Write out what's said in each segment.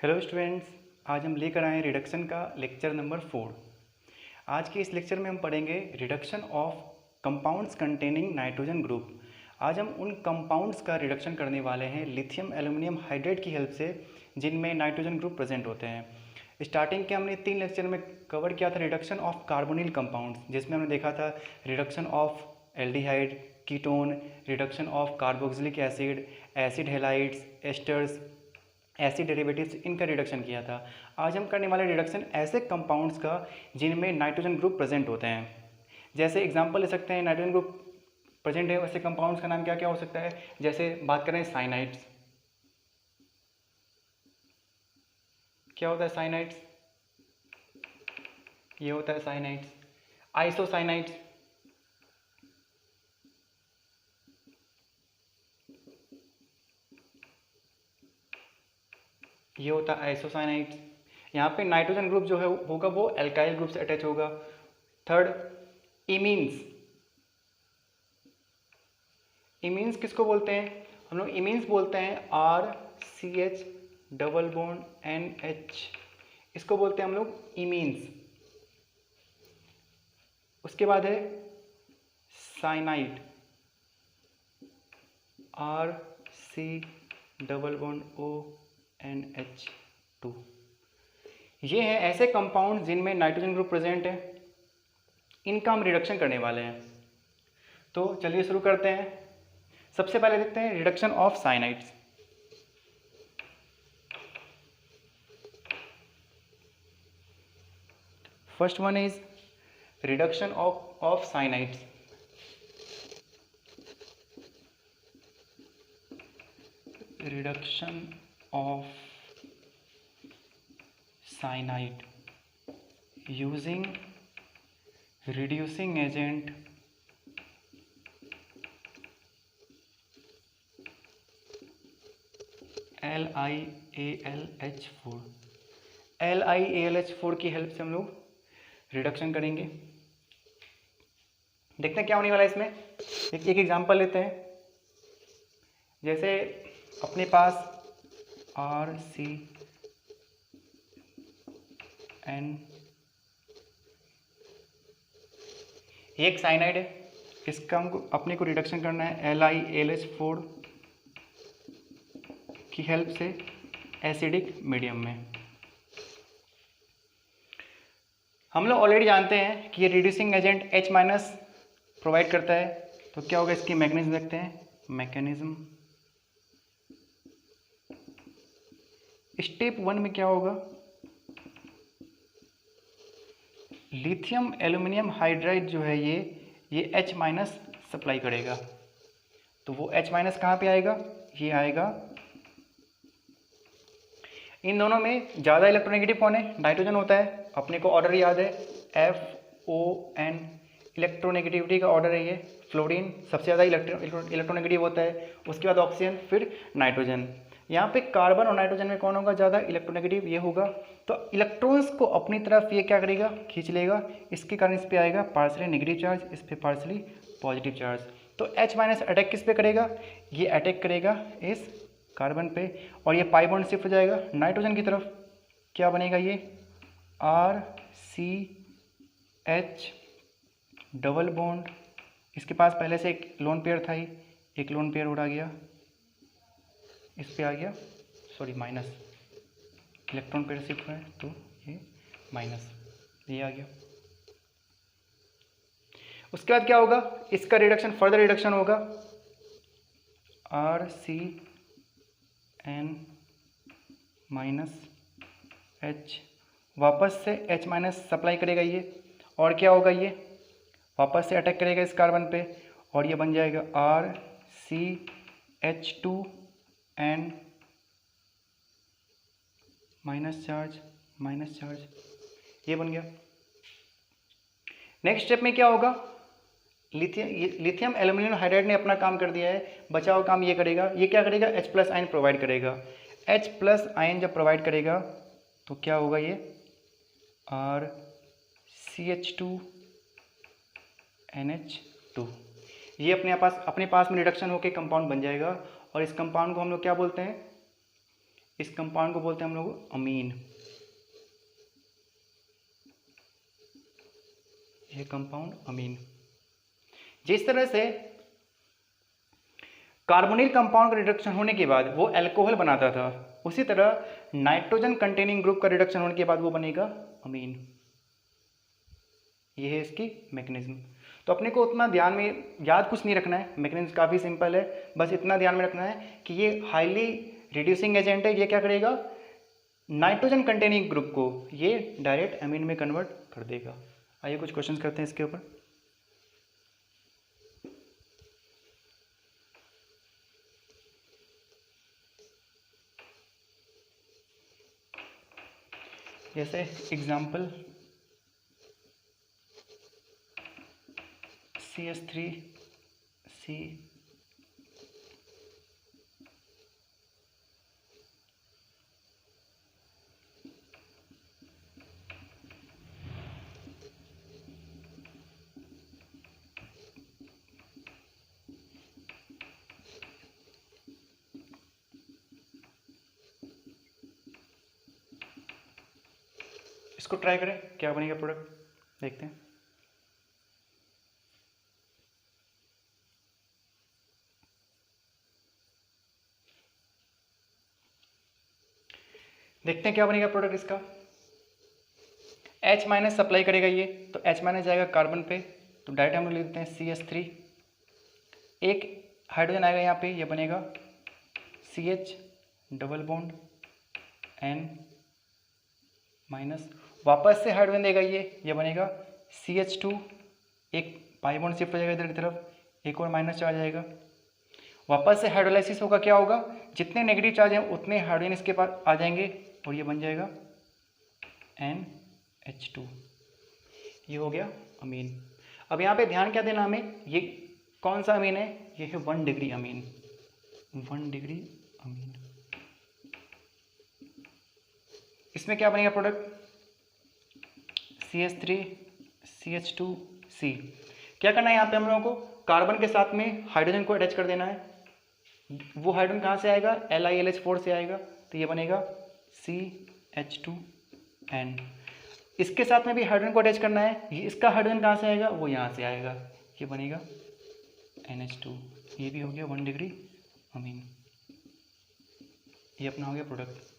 Hello students, आज हम लेकर आए हैं रिडक्शन का लेक्चर नंबर 4। आज के इस लेक्चर में हम पढ़ेंगे reduction of compounds containing nitrogen group. आज हम उन कंपाउंड्स का रिडक्शन करने वाले हैं लिथियम एल्यूमिनियम हाइड्रेट की हेल्प से जिनमें नाइट्रोजन ग्रुप प्रेजेंट होते हैं। स्टार्टिंग के हमने 3 लेक्चर में कवर किया था रिडक्शन ऑफ कार्बोनिल कंपाउंड्स, जिसमें हमने देखा था reduction of aldehyde, ketone, reduction of carboxylic acid, acid halides, asters, acid derivatives, इनका रिडक्शन किया था। आज हम करने वाले रिडक्शन ऐसे कंपाउंड्स का जिनमें नाइट्रोजन ग्रुप प्रेजेंट होते हैं। जैसे एग्जांपल ले सकते हैं, नाइट्रोजन ग्रुप प्रेजेंट है वैसे कंपाउंड्स का नाम क्या क्या हो सकता है। जैसे बात करें साइनाइड्स, क्या होता है साइनाइड्स, ये होता है साइनाइड्स। आइसोसाइनाइड्स, ये होता है आइसोसाइनाइड्स। यहाँ पे नाइट्रोजन ग्रुप जो है होगा वो एल्काइल ग्रुप से अटैच होगा। थर्ड, इमीन्स। इमीन्स किसको बोलते हैं हम लोग? इमीन्स बोलते हैं RCH डबल बॉन्ड NH, इसको बोलते हैं हम लोग इमीन्स। उसके बाद है cyanide, RC double bond ONH2। ये हैं ऐसे कंपाउंड जिनमें नाइट्रोजन ग्रुप प्रेजेंट है, इनका हम रिडक्शन करने वाले हैं। तो चलिए शुरू करते हैं। सबसे पहले देखते हैं reduction of cyanides. First one is reduction of cyanides. Reduction of cyanide using reducing agent LiAlH4। LiAlH4 की हेल्प से हम लोग रिडक्शन करेंगे। देखते हैं क्या होने वाला है इसमें। एक एग्जांपल लेते हैं। जैसे अपने पास RCN, ये एक साइनाइड है, इसका हमको अपने को रिडक्शन करना है LiAlH4 की हेल्प से एसिडिक मीडियम में। हम लोग ऑलरेडी जानते हैं कि ये रिड्यूसिंग एजेंट H- प्रोवाइड करता है। तो क्या होगा, इसकी मैकेनिज्म देखते हैं। मैकेनिज्म स्टेप 1 में क्या होगा, लिथियम एल्यूमिनियम हाइड्राइड जो है ये H- सप्लाई करेगा। तो वो H- कहाँ पे आएगा, ये आएगा। इन दोनों में ज़्यादा इलेक्ट्रोनेगेटिव कौन है? नाइट्रोजन होता है। अपने को ऑर्डर याद है FON, इलेक्ट्रोनेगेटिविटी का ऑर्डर है ये। फ्लोरीन सबसे ज़्यादा इलेक्ट्रोनेगेटिव होता है, उसके बाद ऑक्सीजन, फिर नाइट्रोजन। यहाँ पे कार्बन और नाइट्रोजन में कौन होगा ज़्यादा इलेक्ट्रोनेगेटिव? ये होगा। तो इलेक्ट्रॉन्स को अपनी तरफ ये क्या करेगा, खींच लेगा। इसके कारण इस पे आएगा पार्सली नेगेटिव चार्ज, इस पे पार्सली पॉजिटिव चार्ज। तो H- अटैक किस पे करेगा, ये अटैक करेगा इस कार्बन पे, और ये पाई बॉन्ड शिफ्ट हो जाएगा नाइट्रोजन की तरफ। क्या बनेगा, ये RCH डबल बॉन्ड, इसके पास पहले से एक लोन पेयर था, ही एक लोन पेयर उड़ा गया, इस पे आ गया, sorry minus, electron pair shift है तो ये माइनस, ये आ गया। उसके बाद क्या होगा, इसका रिडक्शन, फर्दर रिडक्शन होगा RCN माइनस H, वापस से H- सप्लाई करेगा ये, और क्या होगा, ये वापस से अटैक करेगा इस कार्बन पे, और ये बन जाएगा RCH2N माइनस चार्ज, ये बन गया। नेक्स्ट स्टेप में क्या होगा, लिथियम एल्यूमिनियम हाइड्राइड ने अपना काम कर दिया है, बचा हुआ काम ये करेगा। ये क्या करेगा, H+ आयन प्रोवाइड करेगा। H+ आयन जब प्रोवाइड करेगा तो क्या होगा, ये RCH2NH2, ये अपने पास में रिडक्शन होकर कंपाउंड बन जाएगा। और इस कंपाउंड को हम लोग क्या बोलते हैं, इस कंपाउंड को बोलते हैं हम लोग अमीन। ये कंपाउंड अमीन। जिस तरह से कार्बोनिल कंपाउंड का रिडक्शन होने के बाद वो अल्कोहल बनाता था, उसी तरह नाइट्रोजन कंटेनिंग ग्रुप का रिडक्शन होने के बाद वो बनेगा अमीन। ये है इसकी मैकेनिज्म। तो अपने को उतना ध्यान में याद कुछ नहीं रखना है, मैकेनिज्म काफ़ी सिंपल है, बस इतना ध्यान में रखना है कि ये हाईली रिड्यूसिंग एजेंट है। ये क्या करेगा, नाइट्रोजन कंटेनिंग ग्रुप को ये डायरेक्ट अमीन में कन्वर्ट कर देगा। आइए कुछ क्वेश्चन करते हैं इसके ऊपर। जैसे एग्जाम्पल CH3C इसको ट्राई करें क्या बनेगा प्रोडक्ट, देखते हैं। देखते हैं क्या बनेगा प्रोडक्ट इसका। H माइनस सप्लाई करेगा ये, तो H माइनस जाएगा कार्बन पे, तो डायरेक्ट हम लोग लिख देते हैं CH3। एक हाइड्रोजन आएगा यहाँ पे, ये बनेगा CH double bond N minus, वापस से हाइड्रोजन देगा ये बनेगा CH2। एक पाई बॉन्ड शिफ्ट हो जाएगा इधर की तरफ, एक और माइनस चार्ज आएगा। वापस से हाइड्रोलाइसिस होगा, क्या होगा, जितने नेगेटिव चार्ज हैं उतने हाइड्रोजन इसके पास आ जाएंगे और ये बन जाएगा NH2। ये हो गया अमीन। अब यहाँ पे ध्यान क्या देना हमें, ये कौन सा अमीन है, ये है 1 डिग्री अमीन। 1 degree amine. इसमें क्या बनेगा प्रोडक्ट, CH3 CH2C। क्या करना है यहाँ पे हम लोगों को, कार्बन के साथ में हाइड्रोजन को अटैच कर देना है। वो हाइड्रोजन कहाँ से आएगा, LiLH4 से आएगा, तो ये बनेगा CH2N। इसके साथ में भी हाइड्रोजन को अटैच करना है, ये इसका हाइड्रोजन कहाँ से आएगा, वो यहाँ से आएगा, ये बनेगा NH2। ये भी हो गया 1 डिग्री अमीन। ये अपना हो गया प्रोडक्ट।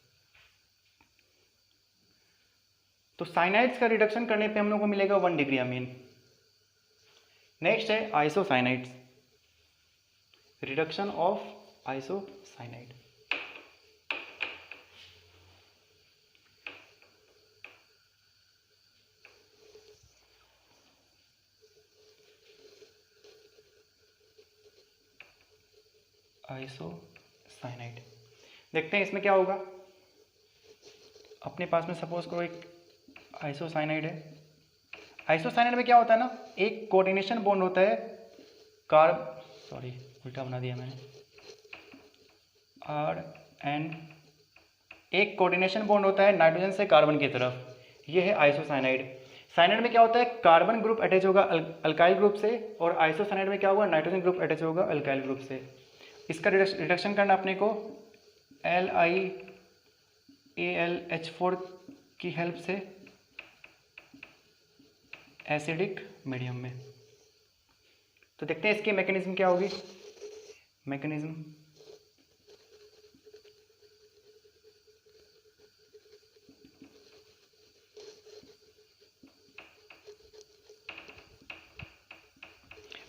तो साइनाइड्स का रिडक्शन करने पे हम लोग को मिलेगा 1 डिग्री अमीन। नेक्स्ट है आइसोसाइनाइड्स, रिडक्शन ऑफ आइसोसाइनाइड। आइसोसाइनाइड देखते हैं इसमें क्या होगा। अपने पास में सपोज करो एक आइसोसाइनाइड है। आइसोसाइनाइड में क्या होता है ना, एक कोऑर्डिनेशन बॉन्ड होता है उल्टा बना दिया मैंने, RN। एक कोऑर्डिनेशन बॉन्ड होता है नाइट्रोजन से कार्बन की तरफ, ये है आइसोसाइनाइड। साइनाइड में क्या होता है, कार्बन ग्रुप अटैच होगा अल्काइल ग्रुप से, और आइसोसाइनाइड में क्या होगा, नाइट्रोजन ग्रुप अटैच होगा अल्काइल ग्रुप से। इसका रिडक्शन करना अपने को LiAlH4 की हेल्प से एसिडिक मीडियम में। तो देखते हैं इसकी मैकेनिज्म क्या होगी। मैकेनिज्म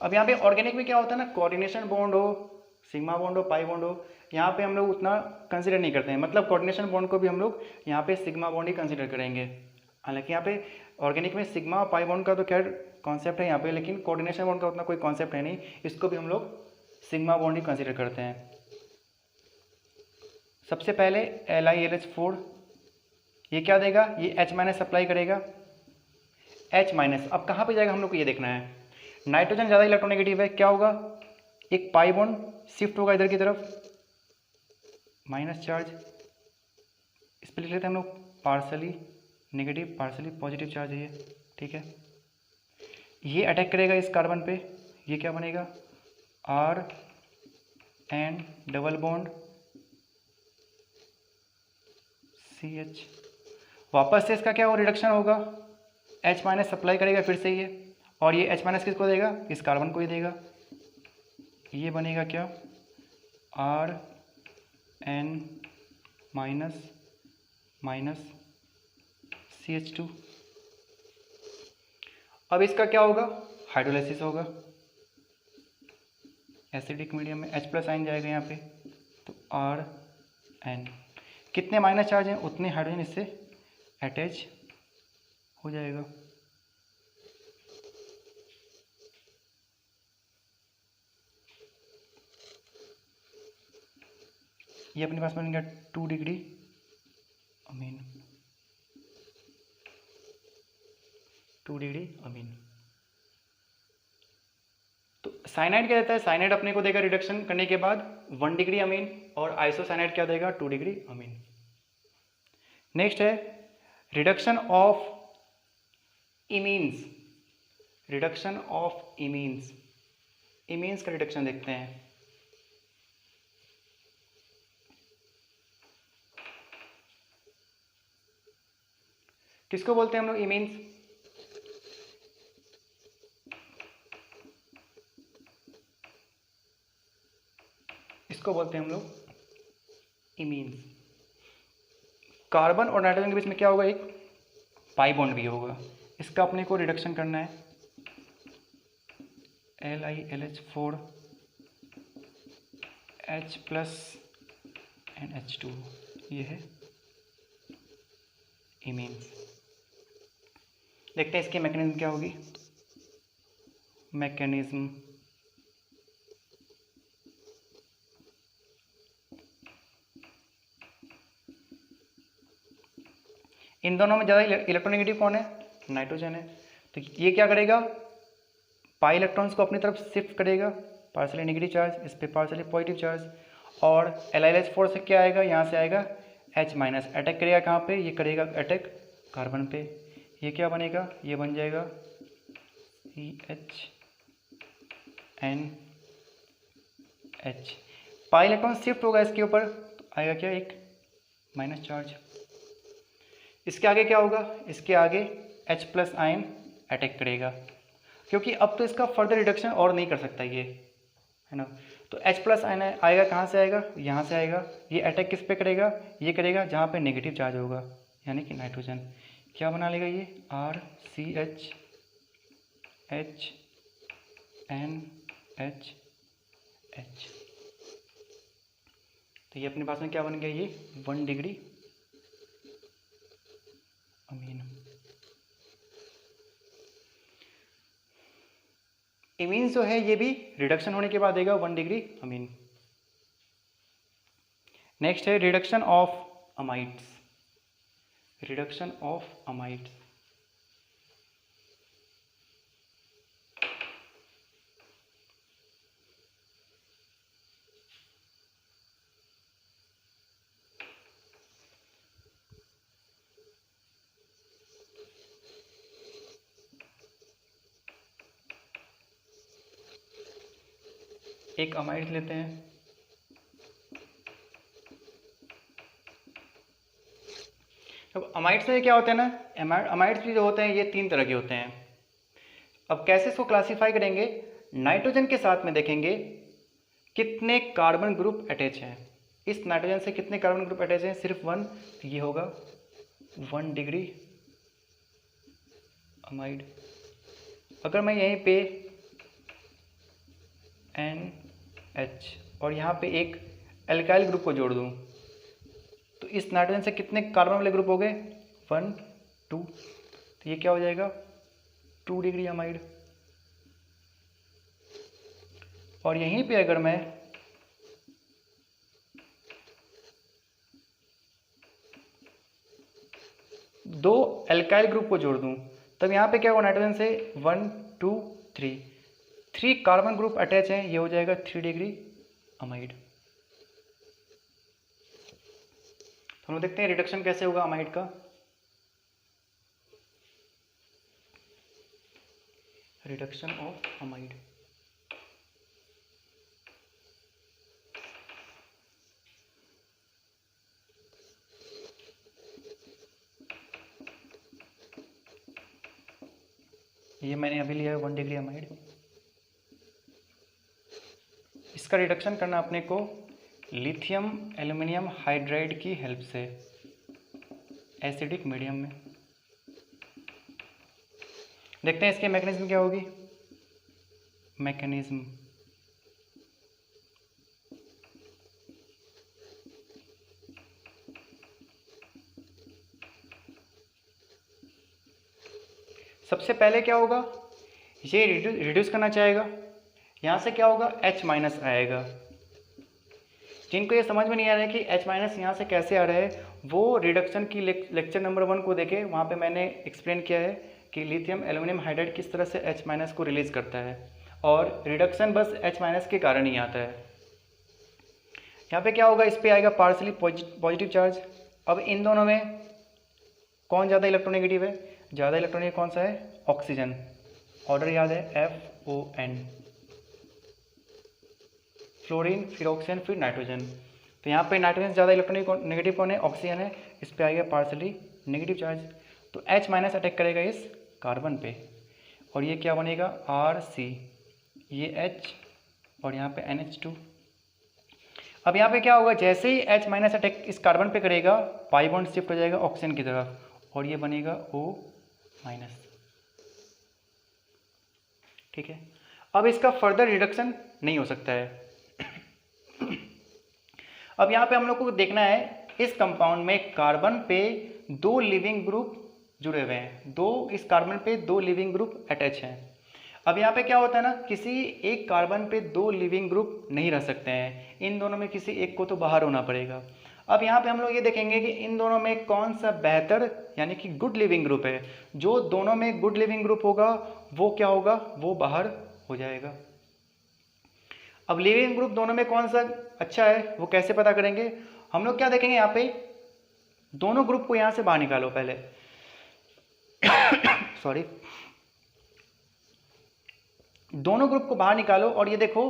अब यहाँ पे ऑर्गेनिक में क्या होता है ना, कोऑर्डिनेशन बॉन्ड हो, सिग्मा बॉन्ड हो, पाई बॉन्ड हो, यहाँ पे हम लोग उतना कंसीडर नहीं करते हैं। मतलब कोऑर्डिनेशन बॉन्ड को भी हम लोग यहाँ पे सिग्मा बॉन्ड ही कंसीडर करेंगे। हालांकि यहाँ पे ऑर्गेनिक में सिग्मा और पाई बॉन्ड का तो खैर कॉन्सेप्ट है यहाँ पे, लेकिन कोऑर्डिनेशन बॉन्ड का उतना कोई कॉन्सेप्ट है नहीं, इसको भी हम लोग सिग्मा बॉन्ड ही कंसीडर करते हैं। सबसे पहले LiLH4, ये क्या देगा, ये H माइनस सप्लाई करेगा। H माइनस अब कहाँ पे जाएगा हम लोग को ये देखना है। नाइट्रोजन ज़्यादा इलेक्ट्रोनेगेटिव है, क्या होगा, एक पाई बॉन्ड शिफ्ट होगा इधर की तरफ, माइनस चार्ज। इस पर लिख लेते हैं हम लोग partially negative partially positive charge है ये, ठीक है। ये अटैक करेगा इस कार्बन पे, ये क्या बनेगा, RN डबल बॉन्ड CH। वापस से इसका क्या हो रिडक्शन होगा, H माइनस सप्लाई करेगा फिर से ये, और ये H माइनस किसको देगा, इस कार्बन को ही देगा। ये बनेगा क्या, RN माइनस माइनस CH2। अब इसका क्या होगा, हाइड्रोलाइसिस होगा, एसिडिक मीडियम में H प्लस आइन जाएगा यहाँ पे, तो RN। कितने माइनस चार्ज हैं उतने हाइड्रोजन इससे अटैच हो जाएगा। ये अपने पास बन गया 2 डिग्री अमीन, 2 डिग्री अमीन। तो साइनाइड क्या देता है, साइनाइड अपने को देगा रिडक्शन करने के बाद 1 डिग्री अमीन, और आइसोसाइनाइड क्या देगा 2 डिग्री अमीन। नेक्स्ट है रिडक्शन ऑफ इमीन्स, रिडक्शन ऑफ इमीन्स, इमीन्स का रिडक्शन देखते हैं। किसको बोलते हैं हम लोग इमीन्स, इसको बोलते हैं हम लोग इमीन्स। कार्बन और नाइट्रोजन के बीच में क्या होगा, एक पाई बॉन्ड भी होगा, इसका अपने को रिडक्शन करना है। LiLH4 H प्लस NH2, ये है इमीन्स। देखते हैं इसकी मैकेनिज्म क्या होगी। मैकेनिज्म, इन दोनों में ज़्यादा इलेक्ट्रोनेगेटिव कौन है, नाइट्रोजन है। तो ये क्या करेगा, पाई इलेक्ट्रॉन्स को अपनी तरफ शिफ्ट करेगा, पार्सली नेगेटिव चार्ज, इस पे पार्सली पॉजिटिव चार्ज। और LiLH4 से क्या आएगा, यहाँ से आएगा H माइनस, अटैक करेगा कहाँ पे, ये करेगा अटैक कार्बन पे। ये क्या बनेगा, ये बन जाएगा CHNH। पाई इलेक्ट्रॉन शिफ्ट होगा इसके ऊपर, तो आएगा क्या, एक माइनस चार्ज। इसके आगे क्या होगा, इसके आगे H प्लस आयन अटैक करेगा, क्योंकि अब तो इसका फर्दर रिडक्शन और नहीं कर सकता ये, है ना। तो H प्लस आयन आएगा, कहाँ से आएगा, यहाँ से आएगा। ये अटैक किस पे करेगा, ये करेगा जहाँ पे नेगेटिव चार्ज होगा, यानी कि नाइट्रोजन। क्या बना लेगा ये, RCH HNH। तो ये अपने पास में क्या बन गया, ये 1 डिग्री अमीन। इमीन्स जो है ये भी रिडक्शन होने के बाद देगा 1 डिग्री अमीन। नेक्स्ट है reduction of amides, reduction of amides. एक अमाइड्स लेते हैं, अब अमाइड्स में क्या होते हैं ना, अमाइड्स भी जो होते हैं ये 3 तरह के होते हैं। अब कैसे इसको क्लासीफाई करेंगे, नाइट्रोजन के साथ में देखेंगे कितने कार्बन ग्रुप अटैच हैं, इस नाइट्रोजन से कितने कार्बन ग्रुप अटैच हैं, सिर्फ 1, तो ये होगा 1 डिग्री अमाइड। अगर मैं यहीं पे NH और यहाँ पे एक एल्काइल ग्रुप को जोड़ दूँ, तो इस नाइट्रोजन से कितने कार्बन वाले ग्रुप हो गए, 1 2, तो ये क्या हो जाएगा 2 डिग्री अमाइड। और यहीं पे अगर मैं दो एल्काइल ग्रुप को जोड़ दूं, तब यहाँ पे क्या होगा, नाइट्रोजन से 1 2 3, 3 कार्बन ग्रुप अटैच हैं, ये हो जाएगा 3 डिग्री अमाइड। तो हम लोग देखते हैं रिडक्शन कैसे होगा अमाइड का। रिडक्शन ऑफ अमाइड, ये मैंने अभी लिया है 1 डिग्री अमाइड। इसका रिडक्शन करना अपने को लिथियम एल्युमिनियम हाइड्राइड की हेल्प से एसिडिक मीडियम में। देखते हैं इसके मैकेनिज्म क्या होगी। मैकेनिज्म सबसे पहले क्या होगा, ये रिड्यूस करना चाहेगा, यहाँ से क्या होगा H माइनस आएगा। जिनको ये समझ में नहीं आ रहा है कि H माइनस यहाँ से कैसे आ रहा है, वो रिडक्शन की लेक्चर नंबर 1 को देखे, वहाँ पे मैंने एक्सप्लेन किया है कि लिथियम एल्युमिनियम हाइड्राइड किस तरह से H माइनस को रिलीज करता है, और रिडक्शन बस H माइनस के कारण ही आता है। यहाँ पे क्या होगा, इस पर आएगा पार्सली पॉजिटिव चार्ज। अब इन दोनों में कौन ज़्यादा इलेक्ट्रोनेगेटिव है, ज़्यादा इलेक्ट्रोनेगेटिव कौन सा है, ऑक्सीजन। ऑर्डर याद है FON, फ्लोरीन, फिर ऑक्सीजन, फिर नाइट्रोजन। तो यहाँ पे नाइट्रोजन से ज़्यादा इलेक्ट्रोनेगेटिव कौन है, ऑक्सीजन है, इस पे आएगा पार्सली नेगेटिव चार्ज। तो H माइनस अटैक करेगा इस कार्बन पे, और ये क्या बनेगा RC, ये H और यहाँ पे NH2। अब यहाँ पे क्या होगा, जैसे ही H माइनस अटैक इस कार्बन पे करेगा, पाई बॉन्ड शिफ्ट हो जाएगा ऑक्सीजन की तरफ, और ये बनेगा O माइनस। ठीक है, अब इसका फर्दर रिडक्शन नहीं हो सकता है। अब यहाँ पे हम लोग को देखना है, इस कंपाउंड में कार्बन पे 2 लिविंग ग्रुप जुड़े हुए हैं, इस कार्बन पे 2 लिविंग ग्रुप अटैच हैं। अब यहाँ पे क्या होता है ना, किसी एक कार्बन पे 2 लिविंग ग्रुप नहीं रह सकते हैं, इन दोनों में किसी एक को तो बाहर होना पड़ेगा। अब यहाँ पे हम लोग ये देखेंगे कि इन दोनों में कौन सा बेहतर यानी कि गुड लिविंग ग्रुप है। जो दोनों में गुड लिविंग ग्रुप होगा वो क्या होगा, वो बाहर हो जाएगा। अब लिविंग ग्रुप दोनों में कौन सा अच्छा है वो कैसे पता करेंगे, हम लोग क्या देखेंगे, यहाँ पे दोनों ग्रुप को यहाँ से बाहर निकालो पहले। सॉरी, दोनों ग्रुप को बाहर निकालो, और ये देखो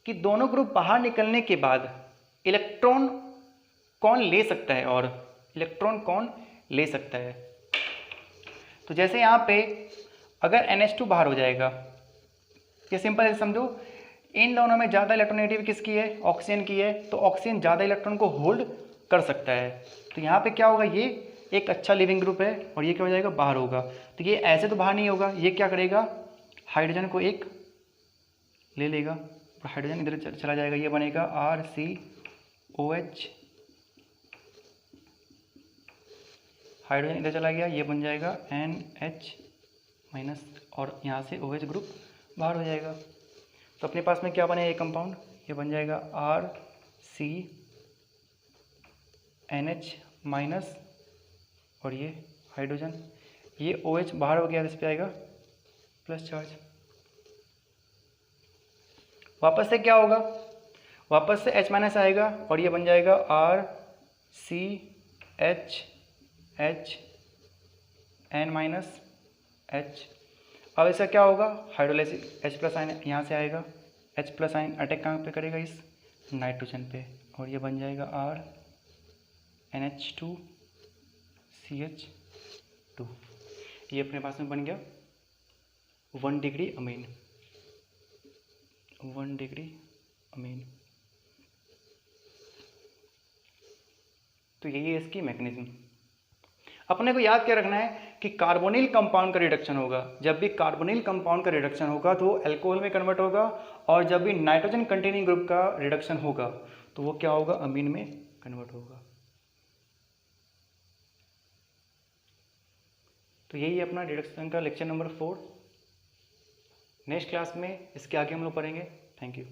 कि दोनों ग्रुप बाहर निकलने के बाद इलेक्ट्रॉन कौन ले सकता है, और इलेक्ट्रॉन कौन ले सकता है। तो जैसे यहाँ पे अगर NH2 बाहर हो जाएगा, ये सिंपल है, समझो इन दोनों में ज़्यादा इलेक्ट्रोनेगेटिव किसकी है, ऑक्सीजन की है, तो ऑक्सीजन ज़्यादा इलेक्ट्रॉन को होल्ड कर सकता है। तो यहाँ पे क्या होगा, ये एक अच्छा लिविंग ग्रुप है, और ये क्या हो जाएगा, बाहर होगा। तो ये ऐसे तो बाहर नहीं होगा, ये क्या करेगा, हाइड्रोजन को एक ले लेगा, और हाइड्रोजन इधर चला जाएगा, ये बनेगा RCOH, हाइड्रोजन इधर चला गया, ये बन जाएगा NH माइनस, और यहाँ से OH ग्रुप बाहर हो जाएगा। तो अपने पास में क्या बनेगा, ये कंपाउंड, ये बन जाएगा RCNH माइनस, और ये हाइड्रोजन, ये OH बाहर हो गया, इस पे आएगा प्लस चार्ज। वापस से क्या होगा, वापस से H माइनस आएगा, और ये बन जाएगा RCHN माइनस H। अब ऐसा क्या होगा, हाइड्रोलाइसिस H प्लस आयन यहाँ से आएगा, H प्लस आयन अटैक कहाँ पे करेगा, इस नाइट्रोजन पे, और ये बन जाएगा RNH2CH2। ये अपने पास में बन गया 1 डिग्री अमीन, 1 डिग्री अमीन। तो यही है इसकी मैकेनिज्म। अपने को याद क्या रखना है कि कार्बोनिल कंपाउंड का रिडक्शन होगा, जब भी कार्बोनिल कंपाउंड का रिडक्शन होगा तो वो अल्कोहल में कन्वर्ट होगा, और जब भी नाइट्रोजन कंटेनिंग ग्रुप का रिडक्शन होगा तो वो क्या होगा, अमीन में कन्वर्ट होगा। तो यही है अपना रिडक्शन का लेक्चर नंबर 4। नेक्स्ट क्लास में इसके आगे हम लोग पढ़ेंगे। Thank you.